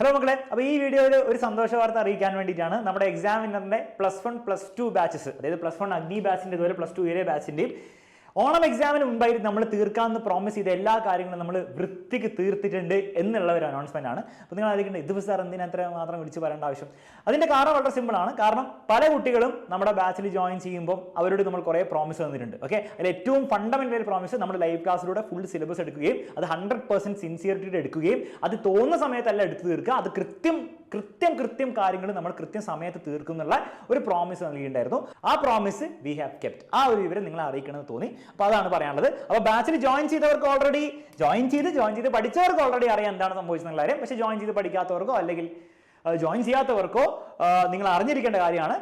Hello മക്കളെ, അപ്പോൾ ഈ വീഡിയോയിൽ ഒരു സന്തോഷ വാർത്ത അറിയിക്കാൻ വേണ്ടിയിട്ടാണ്. നമ്മുടെ എക്സാം വിന്നറിന്റെ +1 +2 ബാച്ചസ്, അതായത് +1 അഗ്നി ബാച്ചിന്റെ ഇതുപോലെ +2 ഏരിയ ബാച്ചിന്റെയും ഓണം എക്സാമിന് മുമ്പായിട്ട് നമ്മൾ തീർക്കാമെന്ന് പ്രോമിസ് ചെയ്ത എല്ലാ കാര്യങ്ങളും നമ്മൾ വൃത്തിക്ക് തീർത്തിട്ടുണ്ട് എന്നുള്ള ഒരു അനൗൺസ്മെന്റ് ആണ്. അപ്പോൾ നിങ്ങൾ ആലോചിക്കേണ്ടത് ഇത് സാർ എന്തിനാ അത്ര മാത്രം വിളിച്ച് പറയേണ്ട ആവശ്യം? അതിന്റെ കാരണം വളരെ സിമ്പിൾ ആണ്. കാരണം പല കുട്ടികളും നമ്മുടെ ബാച്ചിൽ ജോയിൻ ചെയ്യുമ്പോൾ അവരോട് നമ്മൾ കുറേ പ്രോമിസ് തന്നിട്ടുണ്ട്. ഓക്കെ, അതിൽ ഏറ്റവും ഫണ്ടമെന്റൽ പ്രോമിസ് നമ്മൾ ലൈവ് ക്ലാസ്സിലൂടെ ഫുൾ സിലബസ് എടുക്കുകയും അത് 100% സിൻസിയറിറ്റിയുടെ എടുക്കുകയും അത് തോന്നുന്ന സമയത്തല്ല എടുത്തു തീർക്കുക, അത് കൃത്യം കാര്യങ്ങൾ നമ്മൾ കൃത്യം സമയത്ത് തീർക്കുന്നുള്ള ഒരു പ്രോമിസ് നൽകിയിട്ടുണ്ടായിരുന്നു. ആ പ്രോമിസ് വി ഹാവ് കെപ്റ്റ്. ആ ഒരു വിവരം നിങ്ങളെ അറിയിക്കണമെന്ന് തോന്നി. അപ്പോൾ അതാണ് പറയാനുള്ളത്. അപ്പോൾ ബാച്ചിൽ ജോയിൻ ചെയ്തവർക്ക് ഓൾറെഡി ജോയിൻ ചെയ്ത് പഠിച്ചവർക്ക് ഓൾറെഡി അറിയാം എന്താണ് സംഭവിച്ചെന്നുള്ള കാര്യം. പക്ഷേ ജോയിൻ ചെയ്ത് പഠിക്കാത്തവർക്കോ അല്ലെങ്കിൽ ജോയിൻ ചെയ്യാത്തവർക്കോ നിങ്ങൾ അറിഞ്ഞിരിക്കേണ്ട കാര്യമാണ്.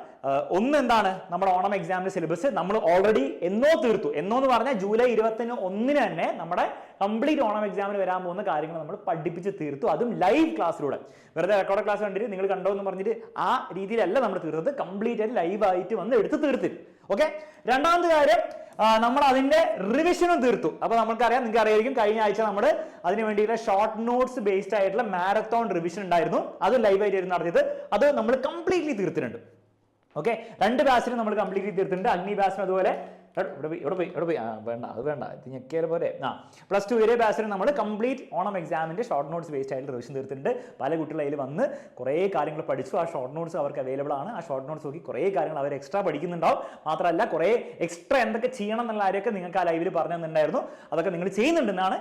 ഒന്ന് എന്താണ്, നമ്മുടെ ഓണം എക്സാമിന്റെ സിലബസ് നമ്മൾ ഓൾറെഡി എന്നോ തീർത്തു. എന്നോന്ന് പറഞ്ഞാൽ ജൂലൈ 21 തന്നെ നമ്മുടെ കംപ്ലീറ്റ് ഓണം എക്സാമിന് വരാൻ പോകുന്ന കാര്യങ്ങൾ നമ്മൾ പഠിപ്പിച്ച് തീർത്തു. അതും ലൈവ് ക്ലാസ്സിലൂടെ. വെറുതെ റെക്കോർഡ് ക്ലാസ് കണ്ടിട്ട് നിങ്ങൾ കണ്ടോ എന്ന് പറഞ്ഞിട്ട് ആ രീതിയിലല്ല നമ്മൾ തീർത്തത്. കംപ്ലീറ്റ് ആയിട്ട് ലൈവായിട്ട് വന്ന് എടുത്ത് തീർത്തിട്ട്. ഓക്കെ, രണ്ടാമത്തെ കാര്യം, നമ്മൾ അതിന്റെ റിവിഷനും തീർത്തു. അപ്പൊ നമുക്കറിയാം, നിങ്ങൾക്ക് അറിയായിരിക്കും, കഴിഞ്ഞ ആഴ്ച നമ്മൾ അതിന് വേണ്ടിയിട്ട് ഷോർട്ട് നോട്ട്സ് ബേസ്ഡ് ആയിട്ടുള്ള മാരത്തോൺ റിവിഷൻ ഉണ്ടായിരുന്നു. അത് ലൈവായിട്ട് നടത്തിയത്. അത് നമ്മൾ കംപ്ലീറ്റ്ലി തീർത്തിട്ടുണ്ട്. ഓക്കെ, 2 ബാച്ചിനും നമ്മൾ കംപ്ലീറ്റ്ലി തീർത്തിട്ടുണ്ട്. അഗ്നി ബാച്ചിനും അതുപോലെ വേണ്ട അത് വേണ്ട, ഇത് ഞെക്കിയാൽ പോലെ. +2 ഏരിയ ബാച്ചിന് നമ്മൾ കംപ്ലീറ്റ് ഓണം എക്സാമിന്റെ ഷോർട്ട് നോട്ട്സ് ബേസ്ഡ് ആയിട്ട് റിവിഷൻ തീർത്തിട്ടുണ്ട്. പല കുട്ടികൾ അതിൽ വന്ന് കുറേ കാര്യങ്ങൾ പഠിച്ചു. ആ ഷോർട്ട് നോട്ട്സ് അവർക്ക് അവൈലബിൾ ആണ്. ആ ഷോർട്ട് നോട്ട്സ് നോക്കി കുറേ കാര്യങ്ങൾ അവർ എക്സ്ട്രാ പഠിക്കുന്നുണ്ടാവും. മാത്രമല്ല കുറേ എക്സ്ട്രാ എന്തൊക്കെ ചെയ്യണം എന്നുള്ള കാര്യമൊക്കെ നിങ്ങൾക്ക് ആ ലൈവിൽ പറഞ്ഞു തന്നിട്ടുണ്ടായിരുന്നു. അതൊക്കെ നിങ്ങൾ ചെയ്യുന്നുണ്ടെന്നാണ്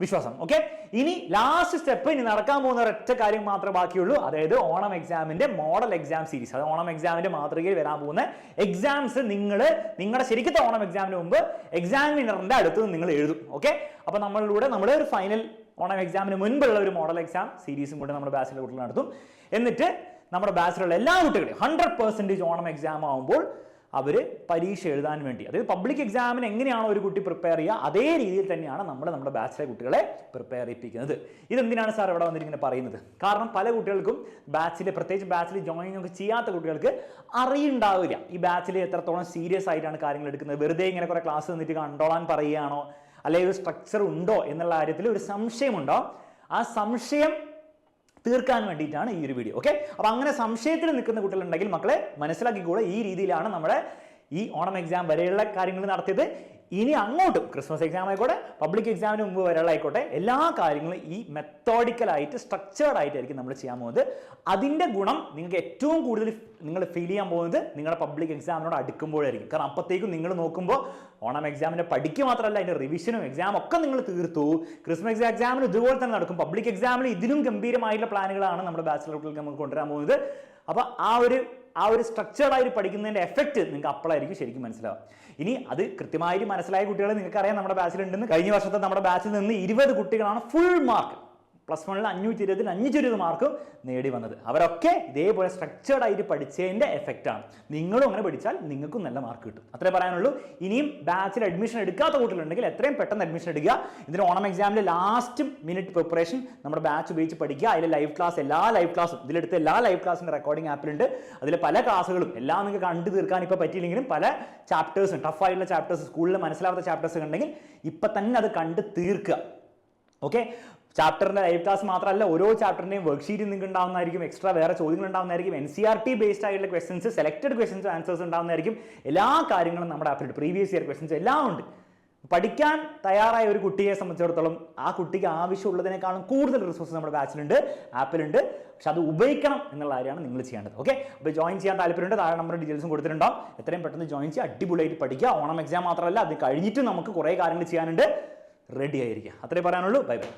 വിശ്വാസം. ഓക്കെ, ഇനി ലാസ്റ്റ് സ്റ്റെപ്പ്, ഇനി നടക്കാൻ പോകുന്ന ഒരൊറ്റ കാര്യം മാത്രമേ ബാക്കിയുള്ളൂ. അതായത് ഓണം എക്സാമിന്റെ മോഡൽ എക്സാം സീരീസ്. അത് ഓണം എക്സാമിന്റെ മാതൃകയിൽ വരാൻ പോകുന്ന എക്സാംസ് നിങ്ങളുടെ ശരിക്കത്തെ ഓണം എക്സാമിന് മുമ്പ് എക്സാമിനറിന്റെ അടുത്ത് നിങ്ങൾ എഴുതും. ഓക്കെ, അപ്പൊ നമ്മൾ ഒരു ഫൈനൽ ഓണം എക്സാമിന് മുൻപുള്ള ഒരു മോഡൽ എക്സാം സീരീസും കൂടെ നമ്മുടെ ബാച്ചിലെ കുട്ടികൾ നടത്തും. എന്നിട്ട് നമ്മുടെ ബാച്ചിലുള്ള എല്ലാ കുട്ടികളെയും 100% ഓണം എക്സാം ആകുമ്പോൾ അവർ പരീക്ഷ എഴുതാൻ വേണ്ടി, അതായത് പബ്ലിക് എക്സാമിന് എങ്ങനെയാണോ ഒരു കുട്ടി പ്രിപ്പയർ ചെയ്യുക അതേ രീതിയിൽ തന്നെയാണ് നമ്മുടെ ബാച്ചിലെ കുട്ടികളെ പ്രിപ്പയർ ചെയ്യിപ്പിക്കുന്നത്. ഇതെന്തിനാണ് സാർ ഇവിടെ വന്നിട്ട് ഇങ്ങനെ പറയുന്നത്? കാരണം പല കുട്ടികൾക്കും പ്രത്യേകിച്ച് ബാച്ചിൽ ജോയിൻ ഒക്കെ ചെയ്യാത്ത കുട്ടികൾക്ക് അറിയുണ്ടാവില്ല ഈ ബാച്ചിൽ എത്രത്തോളം സീരിയസ് ആയിട്ടാണ് കാര്യങ്ങൾ എടുക്കുന്നത്. വെറുതെ ഇങ്ങനെ കുറെ ക്ലാസ് തന്നിട്ട് കണ്ടോളാൻ പറയുകയാണോ, അല്ലെങ്കിൽ ഒരു സ്ട്രക്ചർ ഉണ്ടോ എന്നുള്ള കാര്യത്തിൽ ഒരു സംശയമുണ്ടോ? ആ സംശയം തീർക്കാൻ വേണ്ടിയിട്ടാണ് ഈ ഒരു വീഡിയോ. ഓക്കെ, അപ്പൊ അങ്ങനെ സംശയത്തിൽ നിൽക്കുന്ന കുട്ടികളുണ്ടെങ്കിൽ മക്കളെ മനസ്സിലാക്കിക്കൂടെ, ഈ രീതിയിലാണ് നമ്മുടെ ഈ ഓണം എക്സാം വരെയുള്ള കാര്യങ്ങൾ നടത്തിയത്. ഇനി അങ്ങോട്ടും ക്രിസ്മസ് എക്സാം ആയിക്കോട്ടെ, പബ്ലിക് എക്സാമിന് മുമ്പ് വരെയുള്ള ആയിക്കോട്ടെ, എല്ലാ കാര്യങ്ങളും ഈ മെത്തോഡിക്കലായിട്ട് സ്ട്രക്ചേർഡ് ആയിട്ടായിരിക്കും നമ്മൾ ചെയ്യാൻ പോകുന്നത്. അതിൻ്റെ ഗുണം നിങ്ങൾക്ക് ഏറ്റവും കൂടുതൽ നിങ്ങൾ ഫീൽ ചെയ്യാൻ പോകുന്നത് നിങ്ങളുടെ പബ്ലിക് എക്സാമിനോട് അടുക്കുമ്പോഴായിരിക്കും. കാരണം അപ്പോഴത്തേക്കും നിങ്ങൾ നോക്കുമ്പോൾ ഓണം എക്സാമിൻ്റെ പഠിക്കുക മാത്രമല്ല, അതിൻ്റെ റിവിഷനും എക്സാം ഒക്കെ നിങ്ങൾ തീർത്തു. ക്രിസ്മസ് എക്സാമിന് ഇതുപോലെ തന്നെ നടക്കും. പബ്ലിക് എക്സാമിന് ഇതിനും ഗംഭീരമായിട്ടുള്ള പ്ലാനുകളാണ് നമ്മുടെ ബാച്ചിലർ കുട്ടികൾക്ക് നമുക്ക് കൊണ്ടുവരാൻ പോകുന്നത്. അപ്പോൾ ആ ഒരു സ്ട്രക്ചേർഡായിട്ട് പഠിക്കുന്നതിൻ്റെ എഫക്റ്റ് നിങ്ങൾക്ക് അപ്പോഴായിരിക്കും ശരിക്കും മനസ്സിലാവും. ഇനി അത് കൃത്യമായിട്ട് മനസ്സിലായ കുട്ടികൾ നിങ്ങൾക്കറിയാം നമ്മുടെ ബാച്ചിലുണ്ടെന്ന്. കഴിഞ്ഞ വർഷത്തെ നമ്മുടെ ബാച്ചിൽ നിന്ന് 20 കുട്ടികളാണ് ഫുൾ മാർക്ക് +1 520 520 മാർക്കും നേടി വന്നത്. അവരൊക്കെ ഇതേപോലെ സ്ട്രക്ചേർഡ് ആയിട്ട് പഠിച്ചതിൻ്റെ എഫക്റ്റാണ്. നിങ്ങളും അങ്ങനെ പഠിച്ചാൽ നിങ്ങൾക്കും നല്ല മാർക്ക് കിട്ടും. അത്രേ പറയാനുള്ളൂ. ഇനിയും ബാച്ചിൽ അഡ്മിഷൻ എടുക്കാത്ത കുട്ടികളുണ്ടെങ്കിൽ എത്രയും പെട്ടെന്ന് അഡ്മിഷൻ എടുക്കുക. ഇതിന് ഓണം എക്സാമിലെ ലാസ്റ്റ് മിനിറ്റ് പ്രിപ്പറേഷൻ നമ്മുടെ ബാച്ച് ഉപയോഗിച്ച് പഠിക്കുക. അതിലെ ലൈവ് ക്ലാസ്, എല്ലാ ലൈവ് ക്ലാസ്സും ഇതിലെടുത്ത എല്ലാ ലൈവ് ക്ലാസ്സിൻ്റെ റെക്കോർഡിംഗ് ആപ്പിലുണ്ട്. അതിൽ പല ക്ലാസ്സുകളും എല്ലാം നിങ്ങൾക്ക് കണ്ടു തീർക്കാൻ ഇപ്പോൾ പറ്റിയില്ലെങ്കിലും പല ചാപ്റ്റേഴ്സും, ടഫായിട്ടുള്ള ചാപ്റ്റേഴ്സ്, സ്കൂളിൽ മനസ്സിലാവാത്ത ചാപ്റ്റേഴ്സ് ഉണ്ടെങ്കിൽ ഇപ്പം തന്നെ അത് കണ്ട് തീർക്കുക. ഓക്കെ, ചാപ്റ്ററിന്റെ ലൈവ് ക്ലാസ് മാത്രമല്ല, ഓരോ ചാപ്റ്ററിന്റെയും വർക്ക്ഷീറ്റ് നിങ്ങൾക്ക് ഉണ്ടാവുന്നതായിരിക്കും. എക്സ്ട്രാ വേറെ ചോദ്യങ്ങൾ ഉണ്ടാവുന്നതായിരിക്കും. NCERT ബേസ്ഡ് ആയിട്ടുള്ള ക്വസ്റ്റൻസ്, സെലക്ടഡ് ക്വസ്റ്റൻസ്, ആൻസേഴ്സ് ഉണ്ടാവുന്നതായിരിക്കും. എല്ലാ കാര്യങ്ങളും നമ്മുടെ ആപ്പിലുണ്ട്. പ്രീവിയസ് ഇയർ ക്വസ്റ്റൻസ് എല്ലാം ഉണ്ട്. പഠിക്കാൻ തയ്യാറായ ഒരു കുട്ടിയെ സംബന്ധിച്ചിടത്തോളം ആ കുട്ടിക്ക് ആവശ്യമുള്ളതിനേക്കാളും കൂടുതൽ റിസോഴ്സ് നമ്മുടെ ബാച്ചിലുണ്ട്, ആപ്പിലുണ്ട്. പക്ഷെ അത് ഉപയോഗിക്കണം എന്നുള്ള കാര്യമാണ് നിങ്ങൾ ചെയ്യേണ്ടത്. ഓക്കെ, അപ്പോൾ ജോയിൻ ചെയ്യാൻ താല്പര്യമുണ്ട്, താഴെ നമ്മുടെ ഡീറ്റെയിൽസും കൊടുത്തിട്ടുണ്ടാവും. എത്രയും പെട്ടെന്ന് ജോയിൻ ചെയ്യുക, അടിപൊളിയായിട്ട് പഠിക്കുക. ഓണം എക്സാം മാത്രമല്ല, അത് കഴിഞ്ഞിട്ട് നമുക്ക് കുറേ കാര്യങ്ങൾ ചെയ്യാനുണ്ട്. റെഡി ആയിരിക്കുക. അത്രേ പറയാനുള്ളൂ. Bye bye.